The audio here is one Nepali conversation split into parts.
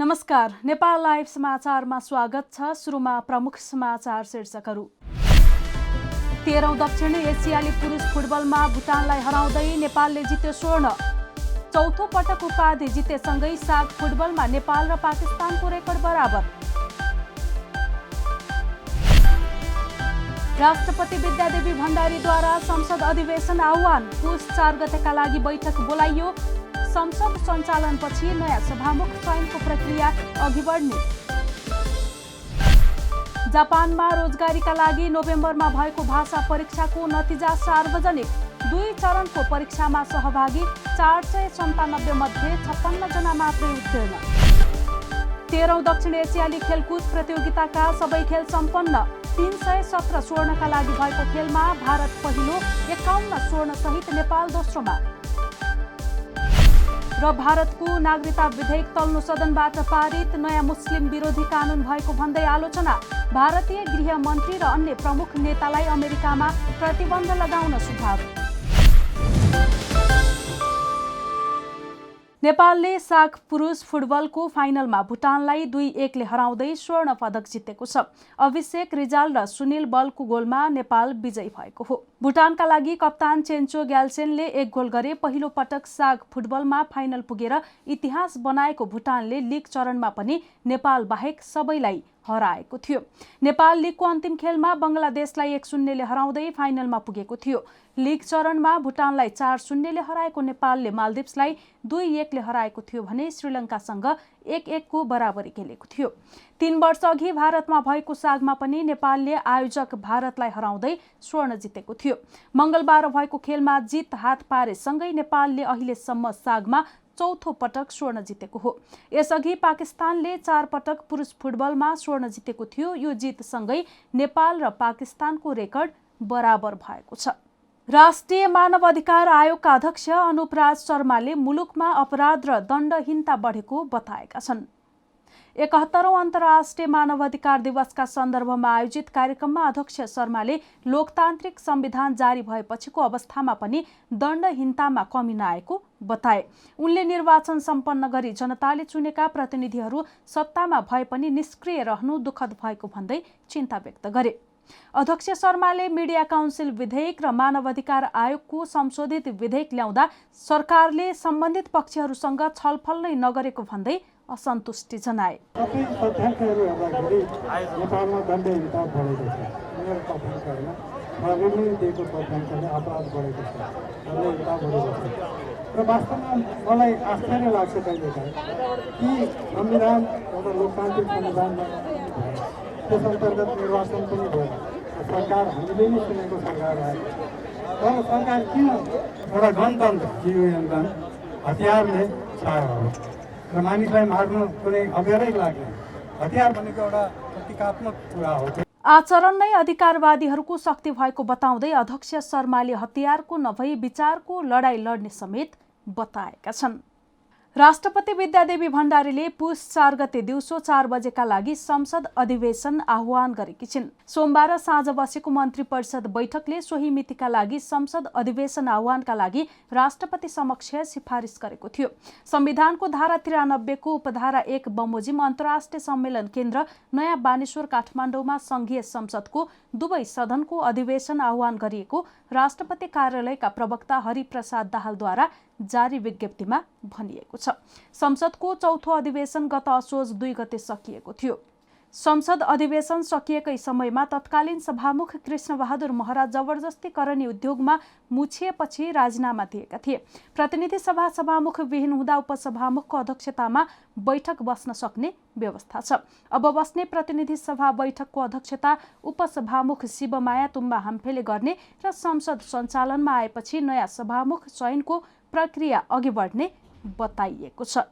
नमस्कार, नेपाल लाइभ समाचारमा स्वागत छ। सुरुमा प्रमुख समाचार शीर्षकहरू। 13औं दक्षिण एसियाली पुरुष फुटबलमा भुटानलाई हराउँदै नेपालले जित्यो स्वर्ण। चौथो पटक उपाधि जितेसँगै साग फुटबलमा नेपाल र पाकिस्तानको रेकर्ड बराबर। राष्ट्रपति विद्यादेवी भण्डारीद्वारा संसद अधिवेशन आह्वान। पुस 4 गतेका लागि बैठक बोलाइयो। संसद सञ्चालनपछि नयाँ सभामुख चयनको प्रक्रिया अघि बढ्ने। जापानमा रोजगारीका लागि नोभेम्बरमा भएको भाषा परीक्षाको नतिजा सार्वजनिक। 2 चरणको परीक्षामा सहभागी 497 मध्ये 56 जना मात्रै उत्तीर्ण। 13औं दक्षिण एसियाली खेलकुद प्रतियोगिताका सबै खेल सम्पन्न। 317 स्वर्णका लागि भएको खेलमा भारत पहिलो, 51 स्वर्ण सहित नेपाल दोस्रोमा। र भारतको नागरिकता विधेयक तल्लो सदनबाट पारित। नयाँ मुस्लिम विरोधी कानून भएको भन्दै आलोचना। भारतीय गृह मन्त्री र अन्य प्रमुख नेतालाई अमेरिकामा प्रतिबन्ध लगाउन सुझाव। नेपालले साग पुरुष फुटबलको फाइनलमा भुटानलाई 2-1 ले हराउँदै स्वर्ण पदक जितेको छ। अभिषेक रिजाल र सुनिल बलको गोलमा नेपाल विजयी भएको हो। भुटानका लागि कप्तान चेन्चो ग्याल्सेनले 1 गोल गरे। पहिलो पटक साग फुटबलमा फाइनल पुगेर इतिहास बनाएको भुटानले लीग चरणमा पनि नेपाल बाहेक सबैलाई हराएको थियो। नेपाल लीगको अन्तिम खेलमा बंगलादेशलाई 1-0 ले हराउँदै फाइनलमा पुगेको थियो। लीग चरणमा भुटानलाई 4-0 ले हराएको नेपालले मालदिप्सलाई 2-1 ले हराएको थियो भने श्रीलङ्कासँग 1-1 को बराबरी खेलेको थियो। 3 वर्ष अघि भारतमा भएको सागमा पनि नेपालले आयोजक भारतलाई हराउँदै स्वर्ण जितेको थियो। मंगलबार भएको खेलमा जित हात पारेसँगै नेपालले अहिलेसम्म सागमा चौथो पटक स्वर्ण जितेको हो। यसअघि पाकिस्तानले 4 पटक पुरुष फुटबलमा स्वर्ण जितेको थियो। यो जितसँगै नेपाल र पाकिस्तानको रेकर्ड बराबर भएको छ। राष्ट्रिय मानव अधिकार आयोगका अध्यक्ष अनुप राज शर्माले मुलुकमा अपराध र दण्डहीनता बढेको बताएका छन्। 71औं अन्तर्राष्ट्रिय मानव अधिकार दिवसका सन्दर्भमा आयोजित कार्यक्रममा अध्यक्ष शर्माले लोकतान्त्रिक संविधान जारी भएपछिको अवस्थामा पनि दण्डहीनतामा कमी नआएको बताए। उनले निर्वाचन सम्पन्न गरी जनताले चुनेका प्रतिनिधिहरू सत्तामा भए पनि निष्क्रिय रहनु दुःखद भएको भन्दै चिन्ता व्यक्त गरे। अध्यक्ष शर्माले मिडिया काउन्सिल विधेयक र मानव अधिकार आयोगको संशोधित विधेयक ल्याउँदा सरकारले सम्बन्धित पक्षहरूसँग छलफल नै नगरेको भन्दै असन्तुष्टि जनाए। सबै तथ्याङ्कहरू हेर्दाखेरि नेपालमा दण्डहीनता बढेको छ। मेरो तथ्याङ्क होइन, प्रहरीले दिएको तथ्याङ्कले अपराध बढेको छ, दण्डहीनता बढेको छ। र वास्तवमा मलाई आश्चर्य लाग्छ कहिलेकाहीँ कि संविधान एउटा लोकतान्त्रिक संविधान भयो, त्यस अन्तर्गत निर्वाचन पनि भयो, सरकार हामीले नै चुनेको सरकार आयो। तर सरकार किन एउटा गणतन्त्र जीवन हतियारले छायो र मानिसलाई मार्नु कुनै अबेरै लाग्ने हतियार भनेको एउटा प्रतीकात्मक कुरा हो। आचरण नै अधिकारवादीहरूको शक्ति भएको बताउँदै अध्यक्ष शर्माले हतियारको नभई विचारको लडाईँ लड्ने समेत बताएका छन्। राष्ट्रपति विद्यादेवी भण्डारीले पुस 4 गते दिउँसो 4 बजेका लागि संसद अधिवेशन आह्वान गरेकी छिन्। सोमबार साँझ बसेको मन्त्री परिषद बैठकले सोही मितिका लागि संसद अधिवेशन आह्वानका लागि राष्ट्रपति समक्ष सिफारिस गरेको थियो। संविधानको धारा 93 को उपधारा 1 बमोजिम अन्तर्राष्ट्रिय सम्मेलन केन्द्र नयाँ बानेश्वर काठमाडौँमा संघीय संसदको दुवै सदनको अधिवेशन आह्वान गरिएको राष्ट्रपति कार्यालयका प्रवक्ता हरिप्रसाद दाहालद्वारा जारी विज्ञप्तिमा भनिएको छ। संसदको चौथो अधिवेशन गत असोज 2 गते सकिएको थियो। संसद अधिवेशन सकिएकै समयमा तत्कालीन सभामुख कृष्णबहादुर महरा जबरजस्ती करनी उद्योगमा मुछिएपछि राजीनामा दिएका थिए। प्रतिनिधि सभा सभामुख विहीन हुँदा उपसभामुखको अध्यक्षतामा बैठक बस्न सक्ने व्यवस्था छ। अब बस्ने प्रतिनिधि सभा बैठकको अध्यक्षता उपसभामुख शिवमाया तुम्बा हाम्फेले गर्ने र संसद सञ्चालनमा आएपछि नयाँ सभामुख चयनको प्रक्रिया अघि बढ्ने बताइएको छ।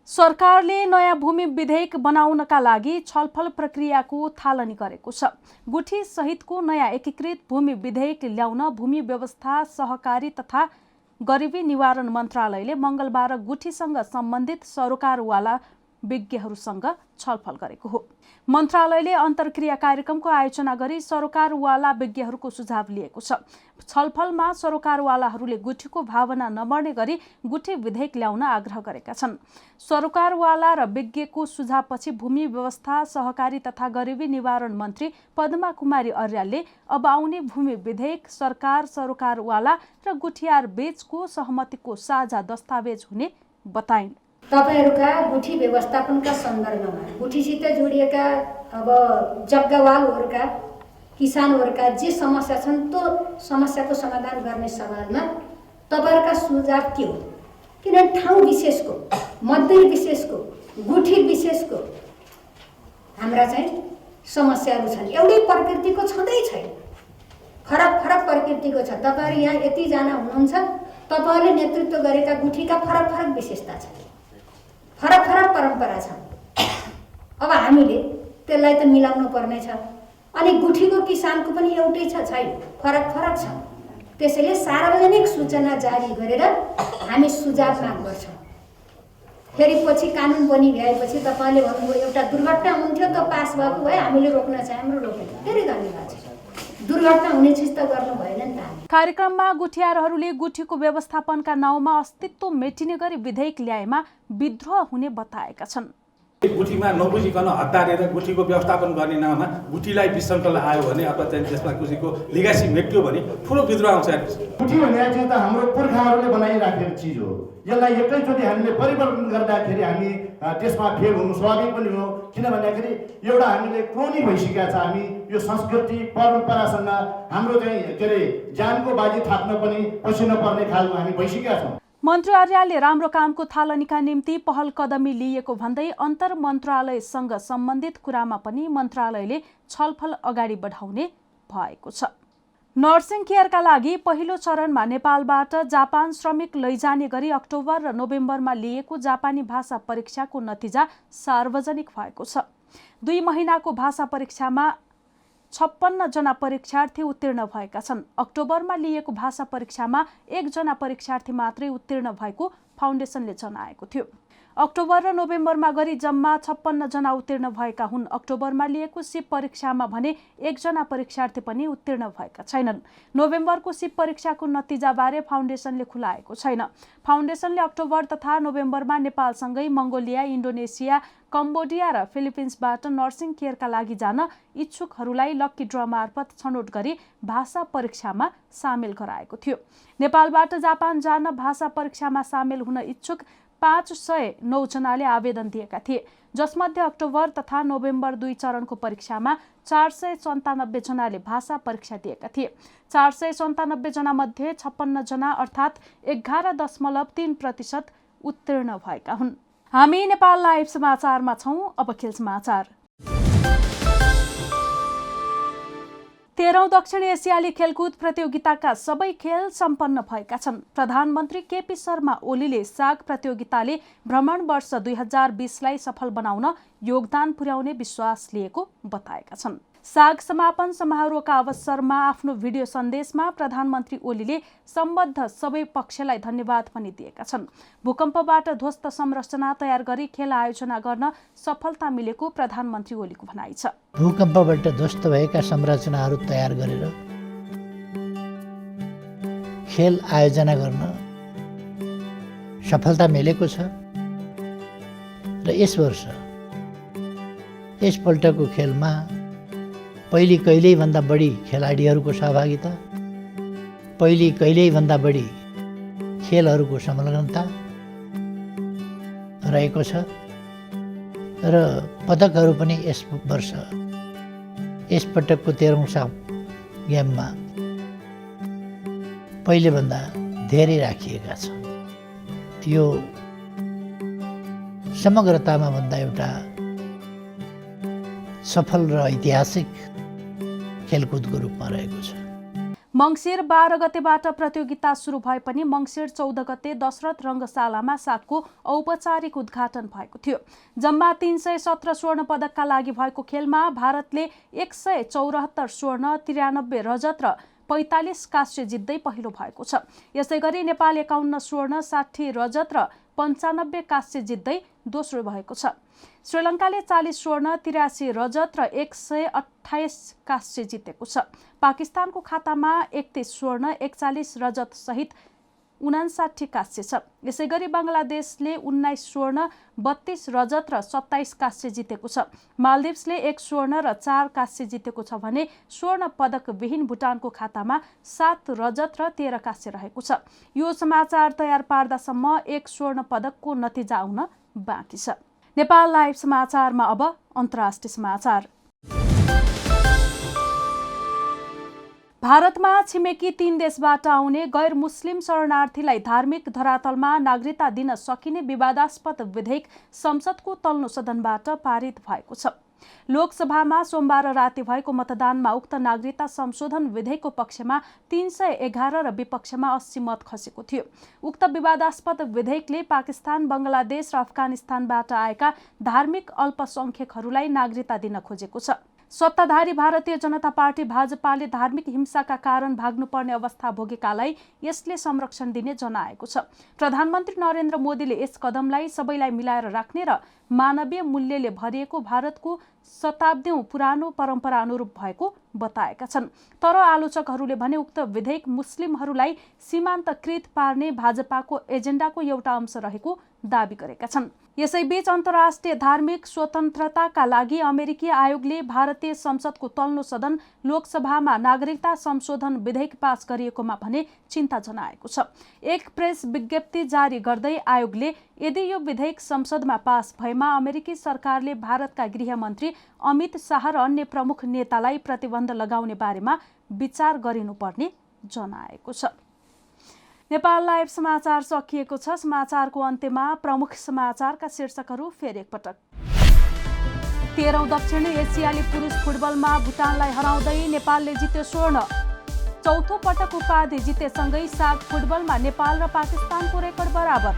सरकारले नयाँ भूमि विधेयक बनाउनका लागि छलफल प्रक्रियाको थालनी गरेको छ। गुठी सहितको नयाँ एकीकृत भूमि विधेयक ल्याउन भूमि व्यवस्था, सहकारी तथा गरिबी निवारण मन्त्रालयले मंगलबार गुठीसँग सम्बन्धित सरोकारवाला विज्ञहरूसँग छलफल गरेको हो। मन्त्रालयले अन्तर्क्रिया कार्यक्रमको आयोजना गरी सरोकारवाला विज्ञहरूको सुझाव लिएको छ। छलफलमा सरोकारवालाहरूले गुठीको भावना नमर्ने गरी गुठी विधेयक ल्याउन आग्रह गरेका छन्। सरोकारवाला र विज्ञको सुझावपछि भूमि व्यवस्था, सहकारी तथा गरिबी निवारण मन्त्री पद्मा कुमारी अर्यालले अब आउने भूमि विधेयक सरकार, सरोकारवाला र गुठियार बीचको सहमतिको साझा दस्तावेज हुने बताइन्। तपाईहरुका गुठी व्यवस्थापनका सन्दर्भमा गुठीसित जोडिएका अब जग्गावालहरुका, किसानहरुका जे समस्या छन् त्यो समस्याको समाधान गर्ने सवालमा तपाईहरुका सुझाव के हो? किनभने ठाउँ विशेषको, मन्दिर विशेषको, गुठी विशेषको हाम्रा चाहिँ समस्याहरू छन्। एउटै प्रकृतिको छँदै छैन, फरक फरक प्रकृतिको छ। तपाईहरु यहाँ यति जना हुनुहुन्छ, तपाईहरुले नेतृत्व गरेका गुठीका फरक फरक विशेषता छन्, फरक फरक परम्परा छ। अब हामीले त्यसलाई त मिलाउनु पर्ने छ। अनि गुठीको किसानको पनि एउटै छैन, फरक फरक छ। त्यसैले सार्वजनिक सूचना जारी गरेर हामी सुझाव माग गर्छौँ। फेरि पछि कानुन बनी भएपछि तपाईले भन्नुभयो एउटा दुर्घटना हुन्थ्यो त पास भएको भए हामीले रोक्न चाहे, हाम्रो रोकेन। फेरि धन्यवाद छ। दुर्घटना हुने चिज त गर्नु भएन नि त। कार्यक्रममा गुठियारहरूले गुठीको व्यवस्थापनका नाउँमा अस्तित्व मेटिने गरी विधेयक ल्याएमा विद्रोह हुने बताएका छन्। गुठीमा नबुझिकन हतारेर गुठीको व्यवस्थापन गर्ने नाममा गुठीलाई विसङ्कल आयो भने अथवा चाहिँ त्यसमा गुठीको लिगासी मेट्यो भने ठुलो विद्रोह आउँछ। गुठी भन्ने चाहिँ त हाम्रो पुर्खाहरूले बनाइराखेको चिज हो। यसलाई एकैचोटि हामीले परिवर्तन गर्दाखेरि हामी त्यसमा फेल हुनु स्वाभाविक पनि हो। किन भन्दाखेरि एउटा हामीले क्रोनिक भइसकेका छ। हामी यो संस्कृति परम्परासँग हाम्रो चाहिँ के अरे जानको बाजी थाप्न पनि पछि नपर्ने खालको हामी भइसकेका छौँ। मन्त्री अर्यालले राम्रो कामको थालनीका निम्ति पहल कदमी लिएको भन्दै अन्तर मन्त्रालयसँग सम्बन्धित कुरामा पनि मन्त्रालयले छलफल अगाडि बढाउने भएको छ। नर्सिङ केयरका लागि पहिलो चरणमा नेपालबाट जापान श्रमिक लैजाने गरी अक्टोबर र नोभेम्बरमा लिएको जापानी भाषा परीक्षाको नतिजा सार्वजनिक भएको छ। 2 महिनाको भाषा परीक्षामा 56 जना परीक्षार्थी उत्तीर्ण भएका छन्। अक्टोबरमा लिएको भाषा परीक्षामा 1 जना परीक्षार्थी मात्रै उत्तीर्ण भएको फाउन्डेसनले जनाएको थियो। अक्टोबर र नोभेम्बरमा गरी जम्मा 56 जना उत्तीर्ण भएका हुन्। अक्टोबरमा लिएको सिप परीक्षामा भने 1 जना परीक्षार्थी पनि उत्तीर्ण भएका छैनन्। नोभेम्बरको सिप परीक्षाको नतिजाबारे फाउन्डेसनले खुलाएको छैन। फाउन्डेसनले अक्टोबर तथा नोभेम्बरमा नेपालसँगै मङ्गोलिया, इन्डोनेसिया, कम्बोडिया र फिलिपिन्सबाट नर्सिङ केयरका लागि जान इच्छुकहरूलाई लक्की ड्र मार्फत छनौट गरी भाषा परीक्षामा सामेल गराएको थियो। नेपालबाट जापान जान भाषा परीक्षामा सामेल हुन इच्छुक 509 जनाले आवेदन दिएका थिए, जसमध्ये अक्टोबर तथा नोभेम्बर 2 चरणको परीक्षामा 497 जनाले भाषा परीक्षा दिएका थिए। 497 जना मध्ये 56 जना अर्थात् 11.3% उत्तीर्ण भएका हुन्। हामी नेपाल लाइभ समाचारमा छौं। अब खेल समाचार। 13औं दक्षिण एसियाली खेलकुद प्रतियोगिताका सबै खेल सम्पन्न भएका छन्। प्रधानमन्त्री केपी शर्मा ओलीले साग प्रतियोगिताले भ्रमण वर्ष 2020लाई सफल बनाउन योगदान पुर्याउने विश्वास लिएको बताएका छन्। साग समापन समारोहका अवसरमा आफ्नो भिडियो सन्देशमा प्रधानमन्त्री ओलीले सम्बद्ध सबै पक्षलाई धन्यवाद पनि दिएका छन्। भूकम्पबाट ध्वस्त संरचना तयार गरी खेल आयोजना गर्न सफलता मिलेको प्रधानमन्त्री ओलीको भनाइ छ। भूकम्पबाट ध्वस्त भएका संरचनाहरू तयार गरेर खेल आयोजना गर्न सफलता मिलेको छ र यस वर्ष यसपल्टको खेलमा पहिले कहिल्यै भन्दा बढी खेलाडीहरूको सहभागिता, पहिले कहिल्यै भन्दा बढी खेलहरूको संलग्नता रहेको छ र पदकहरू पनि यस वर्ष यसपटकको 13औं गेममा पहिलेभन्दा धेरै राखिएका छन्। यो समग्रतामा भन्दा एउटा सफल र ऐतिहासिक खेलकुदको रूपमा रहेको छ। मङ्सिर 12 गतेबाट प्रतियोगिता सुरु भए पनि मङ्सिर 14 गते दशरथ रङ्गशालामा सागको औपचारिक उद्घाटन भएको थियो। जम्मा 317 स्वर्ण पदकका लागि भएको खेलमा भारतले 174 स्वर्ण, 93 रजत र 45 काँस्य जित्दै पहिलो भएको छ। यसैगरी नेपाल 51 स्वर्ण, 60 रजत र 95 काँस्य जित्दै दोस्रो भएको छ। श्रीलङ्काले 40 स्वर्ण, 83 रजत र 128 काँस्य जितेको छ। पाकिस्तानको खातामा 31 स्वर्ण, 41 रजत सहित 59 काँस्य छ। यसैगरी बङ्गलादेशले 19 स्वर्ण, 32 रजत र 27 काँस्य जितेको छ। मालदिप्सले 1 स्वर्ण र 4 काँस्य जितेको छ भने स्वर्ण पदक विहीन भुटानको खातामा 7 रजत र 13 काँस्य रहेको छ। यो समाचार तयार पार्दासम्म 1 स्वर्ण पदकको नतिजा आउन बाँकी छ। नेपाल लाइभ समाचारमा अब अन्तर्राष्ट्रिय समाचार। भारतमा छिमेकी 3 देशबाट आउने गैर मुस्लिम शरणार्थीलाई धार्मिक धरातलमा नागरिकता दिन सकिने विवादास्पद विधेयक संसदको तल्लो सदनबाट पारित भएको छ। लोकसभामा सोमबार राति भएको मतदानमा उक्त नागरिकता संशोधन विधेयकको पक्षमा 311 र विपक्षमा 80 मत खसेको थियो। उक्त विवादास्पद विधेयकले पाकिस्तान, बङ्गलादेश र अफगानिस्तानबाट आएका धार्मिक अल्पसंख्यकहरूलाई नागरिकता दिन खोजेको छ। सत्ताधारी भारतीय जनता पार्टी भाजपाले धार्मिक हिंसाका कारण भाग्नुपर्ने अवस्था भोगेकालाई यसले संरक्षण दिने जनाएको छ। प्रधानमन्त्री नरेन्द्र मोदीले यस कदमलाई सबैलाई मिलाएर राख्ने र मानवीय मूल्यले भरिएको भारतको शताब्दीौं पुरानो परम्परा अनुरूप भएको बताएका छन्। तर आलोचकहरूले भने उक्त विधेयक मुस्लिमहरूलाई सीमान्तकृत पार्ने भाजपाको एजेन्डाको एउटा अंश रहेको दाबी गरेका छन्। यसैबीच अन्तर्राष्ट्रिय धार्मिक स्वतन्त्रताका लागि अमेरिकी आयोगले भारतीय संसदको तल्लो सदन लोकसभामा नागरिकता संशोधन विधेयक पास गरिएकोमा भने चिन्ता जनाएको छ। एक प्रेस विज्ञप्ति जारी गर्दै आयोगले यदि यो विधेयक संसदमा पास भएमा अमेरिकी सरकारले भारतका गृहमन्त्री अमित शाह र अन्य प्रमुख नेतालाई प्रतिबन्ध लगाउने बारेमा विचार गरिनुपर्ने जनाएको छ। नेपाल लाइभ समाचार सकिएको छ। समाचारको अन्त्यमा प्रमुख समाचारका शीर्षकहरू फेरि एकपटक। 13औं दक्षिण एसियाली पुरुष फुटबलमा भुटानलाई हराउँदै नेपालले जित्यो स्वर्ण। चौथो पटक उपाधि जितेसँगै साग फुटबलमा नेपाल र पाकिस्तानको रेकर्ड बराबर।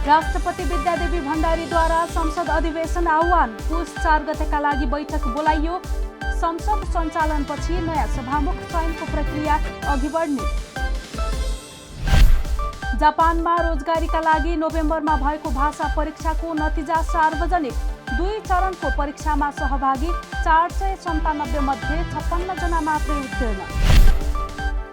राष्ट्रपति विद्यादेवी भण्डारीद्वारा संसद अधिवेशन आह्वान। पुस 4 गतेका लागि बैठक बोलाइयो। संसद सञ्चालनपछि नयाँ सभामुख चयनको प्रक्रिया अघि बढ्ने। जापानमा रोजगारीका लागि नोभेम्बरमा भएको भाषा परीक्षाको नतिजा सार्वजनिक। 2 चरणको परीक्षामा सहभागी 497 मध्ये 56 जना मात्रै उत्तीर्ण।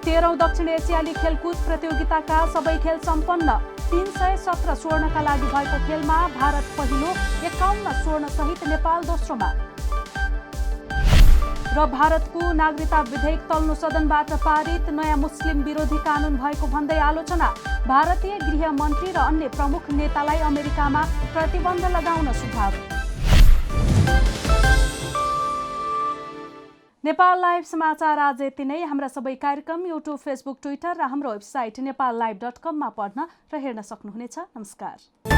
13औं दक्षिण एसियाली खेलकुद प्रतियोगिताका सबै खेल सम्पन्न। 317 स्वर्णका लागि भएको खेलमा भारत पहिलो, 51 स्वर्ण सहित नेपाल दोस्रोमा। र भारतको नागरिकता विधेयक तल्लो सदनबाट पारित। नयाँ मुस्लिम विरोधी कानून भएको भन्दै आलोचना। भारतीय गृह मन्त्री र अन्य प्रमुख नेतालाई अमेरिकामा प्रतिबन्ध लगाउन सुझाव। नेपाल लाइभ समाचार आज यति नै। हाम्रा सबै कार्यक्रम युट्युब, फेसबुक, ट्विटर र हाम्रो वेबसाइट nepallive.com मा पढ्न र हेर्न सक्नुहुनेछ। नमस्कार।